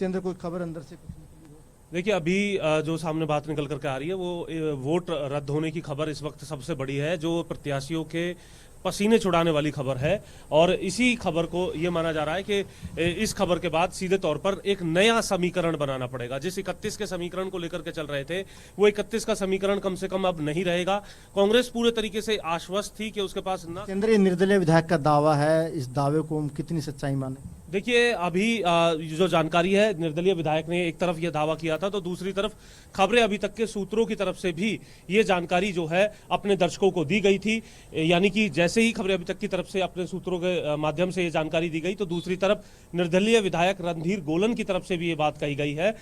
अंदर कोई खबर अंदर से कुछ निकली हो? देखिए अभी जो सामने बात निकल करके आ रही है वो वोट रद्द होने की खबर इस वक्त सबसे बड़ी है, जो प्रत्याशियों के पसीने छुड़ाने वाली खबर है। और इसी खबर को ये माना जा रहा है कि इस खबर के बाद सीधे तौर पर एक नया समीकरण बनाना पड़ेगा। जिस 31 के समीकरण को लेकर के चल रहे थे वो 31 का समीकरण कम से कम अब नहीं रहेगा। कांग्रेस पूरे तरीके से आश्वस्त थी कि उसके पास न केंद्रीय निर्दलीय विधायक का दावा है, इस दावे को हम कितनी सच्चाई माने? देखिए अभी जो जानकारी है, निर्दलीय विधायक ने एक तरफ यह दावा किया था तो दूसरी तरफ खबरें अभी तक के सूत्रों की तरफ से भी ये जानकारी जो है अपने दर्शकों को दी गई थी। यानी कि जैसे ही खबरें अभी तक की तरफ से अपने सूत्रों के माध्यम से ये जानकारी दी गई तो दूसरी तरफ निर्दलीय विधायक रणधीर गोलन की तरफ से भी ये बात कही गई है।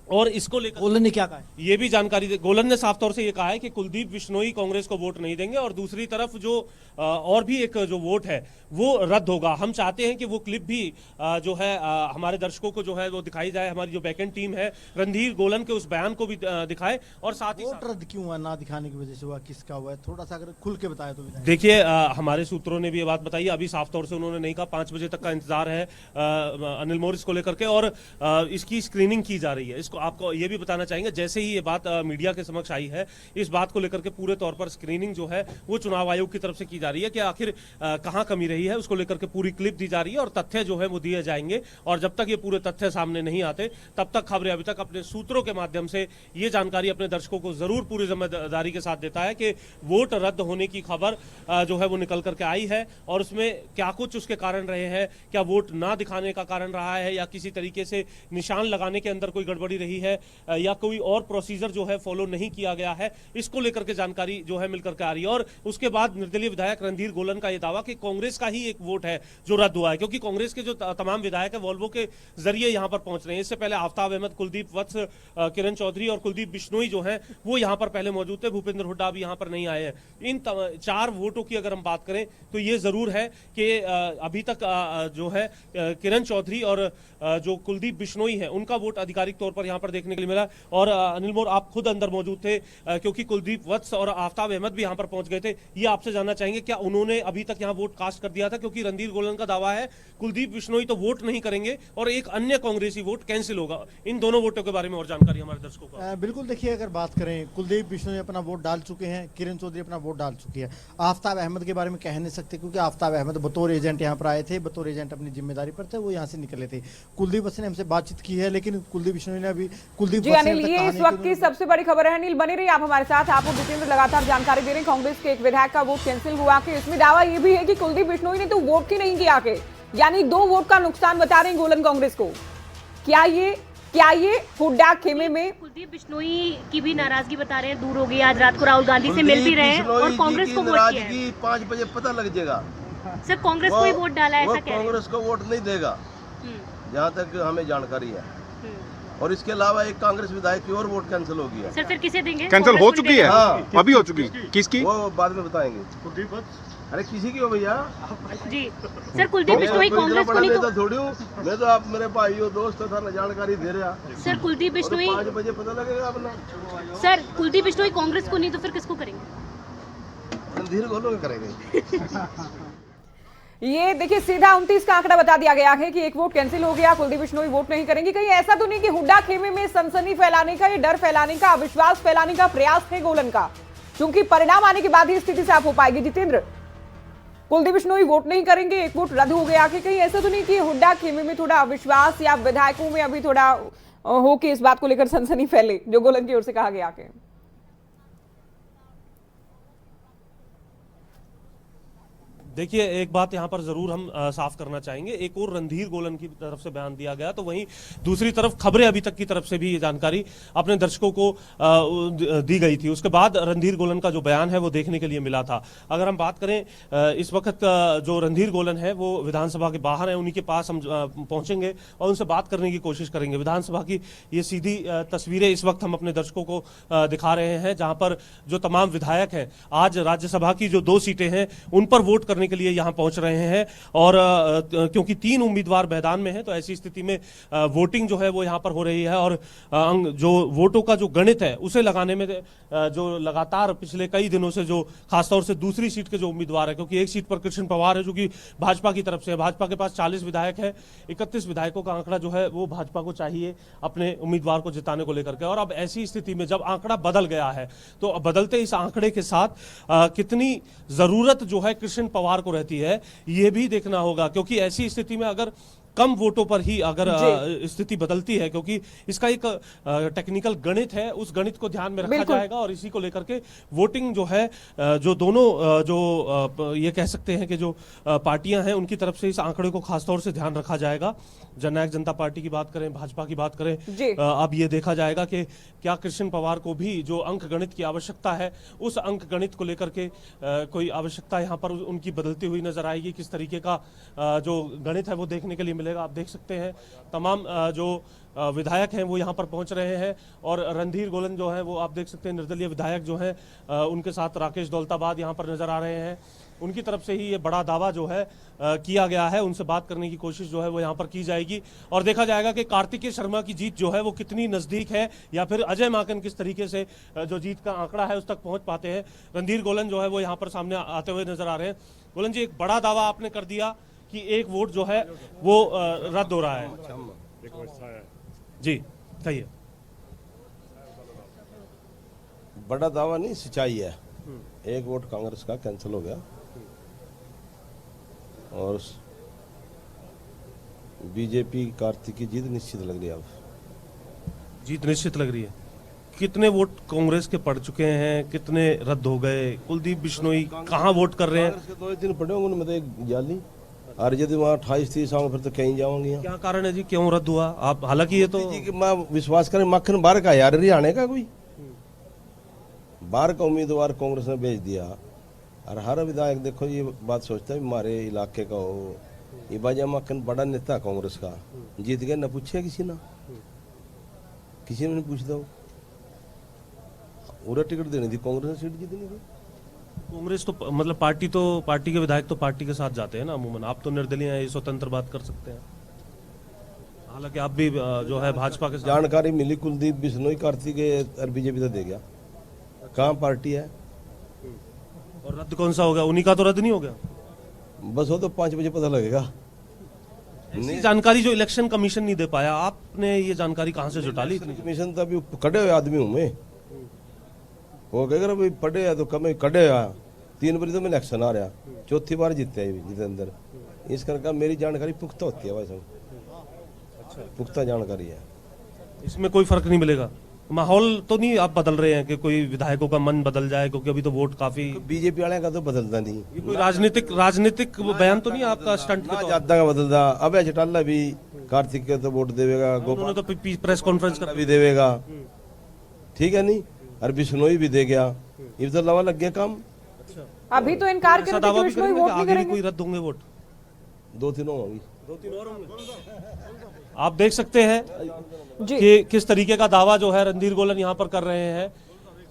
और इसको लेकर गोलन ने क्या कहा? ये भी जानकारी गोलन ने साफ तौर से ये कहा है कि कुलदीप बिश्नोई कांग्रेस को वोट नहीं देंगे और दूसरी तरफ जो और भी एक जो वोट है वो रद्द होगा। हम चाहते हैं कि वो क्लिप भी जो है हमारे दर्शकों को जो है वो दिखाई जाए। हमारी जो बैकएंड टीम है रणधीर गोलन के उस बयान को भी दिखाए और साथ ही वोट रद्द क्यों हुआ, ना दिखाने की वजह से हुआ, किसका हुआ है, थोड़ा सा अगर खुल के बताया तो। देखिए हमारे सूत्रों ने भी ये बात बताई, अभी साफ तौर से उन्होंने नहीं कहा। 5 बजे तक का इंतजार है अनिल मोर इसको लेकर के और इसकी स्क्रीनिंग की जा रही है। इसको आपको ये भी बताना चाहेंगे, जैसे ही ये बात मीडिया के समक्ष आई है इस बात को लेकर के पूरे तौर पर स्क्रीनिंग जो है वो चुनाव आयोग की तरफ से की जा रही है कि आखिर कहां कमी रही है, उसको लेकर के पूरी क्लिप दी जा रही है और तथ्य जो है वो दिए जाएंगे। और जब तक ये पूरे तथ्य सामने नहीं आते तब तक खबरें अभी तक अपने सूत्रों के माध्यम से ये जानकारी अपने दर्शकों को जरूर पूरी जिम्मेदारी के साथ देता है कि वोट रद्द होने की खबर जो है वो निकल करके आई है और उसमें क्या कुछ उसके कारण रहे हैं, क्या वोट ना दिखाने का कारण रहा है या किसी तरीके से निशान लगाने के अंदर कोई गड़बड़ी रही है या कोई और प्रोसीजर जो है फॉलो नहीं किया गया है, इसको लेकर के जानकारी जो है मिलकर के आ रही है। और उसके बाद निर्दलीय विधायक रणधीर गोलन का यह दावा कि कांग्रेस का ही एक वोट है जो रद्द हुआ है, क्योंकि कांग्रेस के जो तमाम विधायक है वोल्वो के जरिए यहां पर पहुंच रहे हैं। इससे पहले आफ्ताब अहमद, कुलदीप वत्स, किरण चौधरी और कुलदीप बिश्नोई जो हैं वो यहां पर पहले मौजूद थे। भूपेंद्र हुड्डा अभी यहां पर नहीं आए हैं। इन 4 वोटों की अगर हम बात करें तो ये जरूर है कि अभी तक जो है किरण चौधरी और जो कुलदीप बिश्नोई है उनका वोट आधिकारिक तौर पर यहां पर देखने के लिए मिला। और अनिल मोर आप खुद अंदर मौजूद थे क्योंकि कुलदीप वत्स और आफ्ताब अहमद भी यहां पर पहुंच गए थे। ये आपसे जानना चाहेंगे क्या उन्होंने अभी तक यहां वोट कास्ट कर दिया था, क्योंकि रणधीर गोलन का दावा है कुलदीप बिश्नोई तो वोट नहीं करेंगे और एक अन्य कांग्रेसी वोट कैंसिल होगा। इन दोनों वोटों के बारे में और जानकारी हमारे दर्शकों को। बिल्कुल, देखिए अगर बात करें कुलदीप बिश्नोई अपना वोट डाल चुके हैं, किरण चौधरी अपना वोट डाल चुकी है। आफ्ताब अहमद के बारे में कह नहीं सकते क्योंकि आफ्ताब अहमद बतौर एजेंट यहाँ पर आए थे, बतौर एजेंट अपनी जिम्मेदारी पर थे, वो यहाँ से निकले थे। कुलदीप वत्स ने हमसे बातचीत की है लेकिन कुलदीप बिश्नोई ने अभी जी अनिल, ये इस वक्त की सबसे बड़ी खबर है। अनिल बने रहिए आप हमारे साथ। आपको जितेंद्र लगातार जानकारी दे रहे हैं कांग्रेस के एक विधायक का वोट कैंसिल हुआ कि इसमें दावा ये भी है कि कुलदीप बिश्नोई ने तो वोट ही नहीं किया के, यानी 2 वोट का नुकसान बता रहे हैं गोलन कांग्रेस को। क्या ये हुड्डा खेमे में कुलदीप बिश्नोई की भी नाराजगी बता रहे हैं, दूर हो गई, आज रात को राहुल गांधी से मिल भी रहे हैं और कांग्रेस को वोट किया है। 5 बजे पता लग जाएगा सर कांग्रेस को ही वोट डाला है, ऐसा कह रहे हैं। कांग्रेस को वोट नहीं देगा जहाँ तक हमें जानकारी है। और इसके अलावा एक कांग्रेस विधायक की और वोट कैंसिल हो गई है। सर फिर किसे देंगे? कैंसिल हो चुकी है? हाँ, अभी हो चुकी है। किसकी? वो बाद में बताएंगे। कुलदीप वत्स, अरे किसी की हो भैया जी। सर कुलदीप बिश्नोई कांग्रेस को नहीं तो थोड़ी हूँ मैं, तो आप मेरे भाई हो, दोस्त था, जानकारी दे रहा। सर कुलदीप बिश्नोई 5 बजे पता लगेगा अपना। सर कुलदीप बिश्नोई कांग्रेस को नहीं तो फिर किसको करेंगे? रणधीर गोलन करेंगे। ये देखिए सीधा 29 का आंकड़ा बता दिया गया है कि एक वोट कैंसिल हो गया, कुलदीप बिश्नोई वोट नहीं करेंगे। कहीं ऐसा तो नहीं कि हुड्डा खेमे में सनसनी फैलाने का, ये डर फैलाने का, अविश्वास फैलाने का प्रयास है गोलन का, क्योंकि परिणाम आने के बाद ही स्थिति साफ हो पाएगी। जितेंद्र, कुलदीप बिश्नोई वोट नहीं करेंगे, एक वोट रद्द हो गया कि कहीं ऐसा तो नहीं कि हुड्डा खेमे में थोड़ा अविश्वास या विधायकों में अभी थोड़ा हो कि इस बात को लेकर सनसनी फैले जो गोलन की ओर से कहा गया कि देखिए एक बात यहां पर जरूर हम साफ करना चाहेंगे, एक और रणधीर गोलन की तरफ से बयान दिया गया तो वहीं दूसरी तरफ खबरें अभी तक की तरफ से भी ये जानकारी अपने दर्शकों को दी गई थी। उसके बाद रणधीर गोलन का जो बयान है वो देखने के लिए मिला था। अगर हम बात करें इस वक्त जो रणधीर गोलन है वो विधानसभा के बाहर है, उन्हीं के पास हम पहुंचेंगे और उनसे बात करने की कोशिश करेंगे। विधानसभा की ये सीधी तस्वीरें इस वक्त हम अपने दर्शकों को दिखा रहे हैं, जहां पर जो तमाम विधायक हैं आज राज्यसभा की जो 2 सीटें हैं उन पर वोट करने के लिए यहाँ पहुंच रहे हैं। और क्योंकि 3 उम्मीदवार मैदान में हैं, तो ऐसी स्थिति में वोटिंग जो है वो यहाँ पर हो रही है। और जो वोटों का जो गणित है उसे लगाने में जो लगातार पिछले कई दिनों से जो खासतौर से दूसरी सीट के जो उम्मीदवार है, क्योंकि एक सीट पर कृष्ण पवार है जो कि भाजपा की तरफ से है, भाजपा के पास 40 विधायक है, 31 विधायकों का आंकड़ा जो है वो भाजपा को चाहिए अपने उम्मीदवार को जिताने को लेकर के। और अब ऐसी स्थिति में जब आंकड़ा बदल गया है, तो बदलते इस आंकड़े के साथ कितनी जरूरत जो है कृष्ण पवार को रहती है ये भी देखना होगा। क्योंकि ऐसी स्थिति में अगर कम वोटों पर ही अगर स्थिति बदलती है, क्योंकि इसका एक टेक्निकल गणित है, उस गणित को ध्यान में रखा जाएगा और इसी को लेकर के वोटिंग जो है जो दोनों जो ये कह सकते हैं कि जो पार्टियां हैं उनकी तरफ से इस आंकड़े को खासतौर से ध्यान रखा जाएगा। जननायक जनता पार्टी की बात करें, भाजपा की बात करें, अब ये देखा जाएगा कि क्या कृष्ण पवार को भी जो अंक गणित की आवश्यकता है उस अंक गणित को लेकर के कोई आवश्यकता यहाँ पर उनकी बदलती हुई नजर आएगी। किस तरीके का जो गणित है वो देखने के लिए मिलेगा। आप देख सकते हैं तमाम जो विधायक हैं वो यहाँ पर पहुंच रहे हैं और रणधीर गोलन जो है वो आप देख सकते हैं निर्दलीय विधायक जो हैं उनके साथ राकेश दौलताबाद यहाँ पर नजर आ रहे हैं। उनकी तरफ से ही ये बड़ा दावा जो है किया गया है, उनसे बात करने की कोशिश जो है वो यहाँ पर की जाएगी और देखा जाएगा कि कार्तिकेय शर्मा की जीत जो है वो कितनी नजदीक है या फिर अजय माकन किस तरीके से जो जीत का आंकड़ा है उस तक पहुंच पाते हैं। रणधीर गोलन जो है वो यहाँ पर सामने आते हुए नजर आ रहे हैं। गोलन जी, एक बड़ा दावा आपने कर दिया कि एक वोट जो है वो रद्द हो रहा है। जी कहिए। बड़ा दावा नहीं, सच्चाई है। एक वोट कांग्रेस का कैंसिल हो गया और बीजेपी कार्तिक की जीत निश्चित लग रही है। अब जीत निश्चित लग रही है। कितने वोट कांग्रेस के पड़ चुके हैं, कितने रद्द हो गए? कुलदीप बिश्नोई कहाँ वोट कर रहे हैं? कांग्रेस के 2-3 पड़े होंगे उनमें, एक जाली और यदि वहाँ 28-30 आऊंगे फिर तो कहीं जाऊंगी। क्या कारण है जी, क्यों रद्द हुआ? आप हालांकि ये तो जी कि मैं विश्वास करें, मक्खन बाहर का यार हरियाणा का कोई बाहर का उम्मीदवार कांग्रेस ने भेज दिया और हर विधायक देखो ये बात सोचता है हमारे इलाके का हो। ये बाजा मक्खन बड़ा नेता कांग्रेस का जीत गया, न पूछे किसी ने नहीं पूछता। पूरा टिकट देनी थी कांग्रेस ने, सीट जीतनी थी। कांग्रेस तो मतलब पार्टी के विधायक तो पार्टी के साथ जाते हैं ना अमूमन। आप तो निर्दलीय हैं, स्वतंत्र बात कर सकते हैं। हालांकि आप भी जो है भाजपा के साथ। जानकारी मिली कुलदीप बिश्नोई कार्तिक और बीजेपी तो दे गया। कहाँ पार्टी है और रद्द कौन सा हो गया? उन्हीं का तो रद्द नहीं हो गया। बस वो तो 5 बजे पता लगेगा। ऐसी जानकारी जो इलेक्शन कमीशन नहीं दे पाया, आपने ये जानकारी कहाँ से जुटा ली? कमीशन तो अभी कड़े हुए आदमी हूँ मैं। वो कहेगा भाई पढ़े या तो कम कड़े या 3 बजे तो मैं इलेक्शन आ रहा, 4थी बार जीते जितेंद्र। इस करके मेरी जानकारी पुख्ता होती है भाई साहब, पुख्ता जानकारी है। इसमें कोई फर्क नहीं मिलेगा? माहौल तो नहीं आप बदल रहे हैं कि कोई विधायकों का मन बदल जाए? क्योंकि अभी तो वोट काफी बीजेपी वाले का तो बदलता नहीं। ये कोई राजनीतिक बयान तो नहीं आपका स्टंट के तौर? जाता का बदलता। अब चटाला भी कार्तिक के तो वोट देवेगा, उन्होंने तो प्रेस कॉन्फ्रेंस कर भी देवेगा, ठीक है नहीं, और बिश्नोई भी दे गया। ये तो लवा लग गया काम। अभी तो इनकार कर रहे थे कि वोट नहीं करेंगे। कोई रद्द होंगे वोट? 2-3 होंगी। 2-3 और होंगे। आप देख सकते हैं कि किस तरीके का दावा जो है रणधीर गोलन यहाँ पर कर रहे हैं।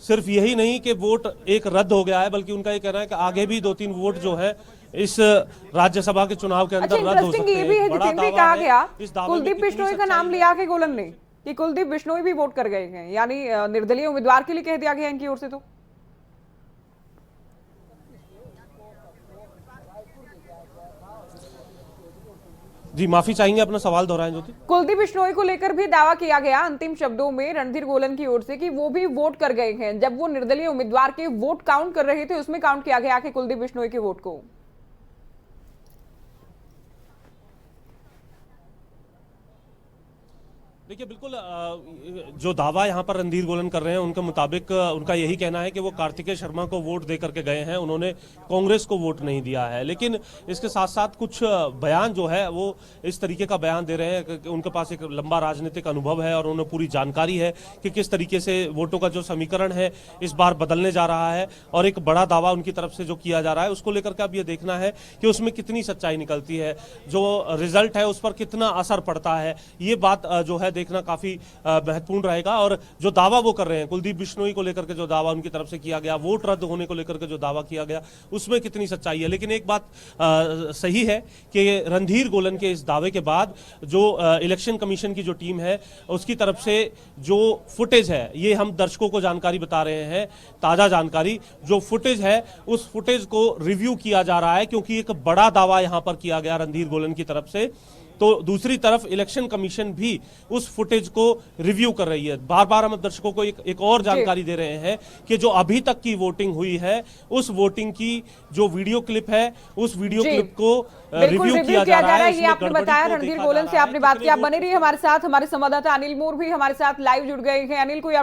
सिर्फ यही नहीं कि वोट एक रद्द हो गया है, बल्कि उनका ये कहना है कि आगे भी 2-3 वोट जो है इस राज्यसभा के चुनाव के अंदर रद्द हो सकते हैं। ये भी है जितेंद्र कहा गया कुलदीप बिश्नोई का नाम लिया के गोलन ने कि कुलदीप बिश्नोई भी वोट कर गए हैं, यानी निर्दलीय उम्मीदवार के लिए कह दिया गया इनकी ओर से। तो जी माफी चाहेंगे, अपना सवाल दोहराएं ज्योति। कुलदीप बिश्नोई को लेकर भी दावा किया गया अंतिम शब्दों में रणधीर गोलन की ओर से कि वो भी वोट कर गए हैं। जब वो निर्दलीय उम्मीदवार के वोट काउंट कर रहे थे उसमें काउंट किया गया कि कुलदीप बिश्नोई के वोट को। देखिए बिल्कुल जो दावा यहाँ पर रणधीर गोलन कर रहे हैं उनके मुताबिक उनका यही कहना है कि वो कार्तिकेय शर्मा को वोट दे करके गए हैं, उन्होंने कांग्रेस को वोट नहीं दिया है। लेकिन इसके साथ साथ कुछ बयान जो है वो इस तरीके का बयान दे रहे हैं कि उनके पास एक लंबा राजनीतिक अनुभव है और उन्हें पूरी जानकारी है कि किस तरीके से वोटों का जो समीकरण है इस बार बदलने जा रहा है। और एक बड़ा दावा उनकी तरफ से जो किया जा रहा है उसको लेकर के अब ये देखना है कि उसमें कितनी सच्चाई निकलती है, जो रिजल्ट है उस पर कितना असर पड़ता है। ये बात जो है देखना काफी महत्वपूर्ण रहेगा। और जो दावा वो कर रहे हैं कुलदीप बिश्नोई को लेकर के, जो दावा उनकी तरफ से किया गया, वोट रद्द होने को लेकर के जो दावा किया गया, उसमें कितनी सच्चाई है। लेकिन एक बात सही है कि रणधीर गोलन के इस दावे के बाद जो इलेक्शन कमीशन की जो टीम है उसकी तरफ से जो फुटेज है, ये हम दर्शकों को जानकारी बता रहे हैं, ताजा जानकारी, जो फुटेज है उस फुटेज को रिव्यू किया जा रहा है, क्योंकि एक बड़ा दावा यहां पर किया गया रणधीर गोलन की तरफ से। तो दूसरी तरफ इलेक्शन कमीशन भी उस फुटेज को रिव्यू कर रही है। बार बार हम दर्शकों को एक और जानकारी दे रहे हैं कि जो अभी तक की वोटिंग हुई है, उस वोटिंग की जो वीडियो क्लिप है, उस वीडियो क्लिप को रिव्यू किया जा रहा है। ये आपने बताया, रणधीर गोलन से आपने बात की। आप बने रहिए हमारे साथ। हमारे संवाददाता अनिल मोर भी हमारे साथ लाइव जुड़ गए हैं। अनिल, कोई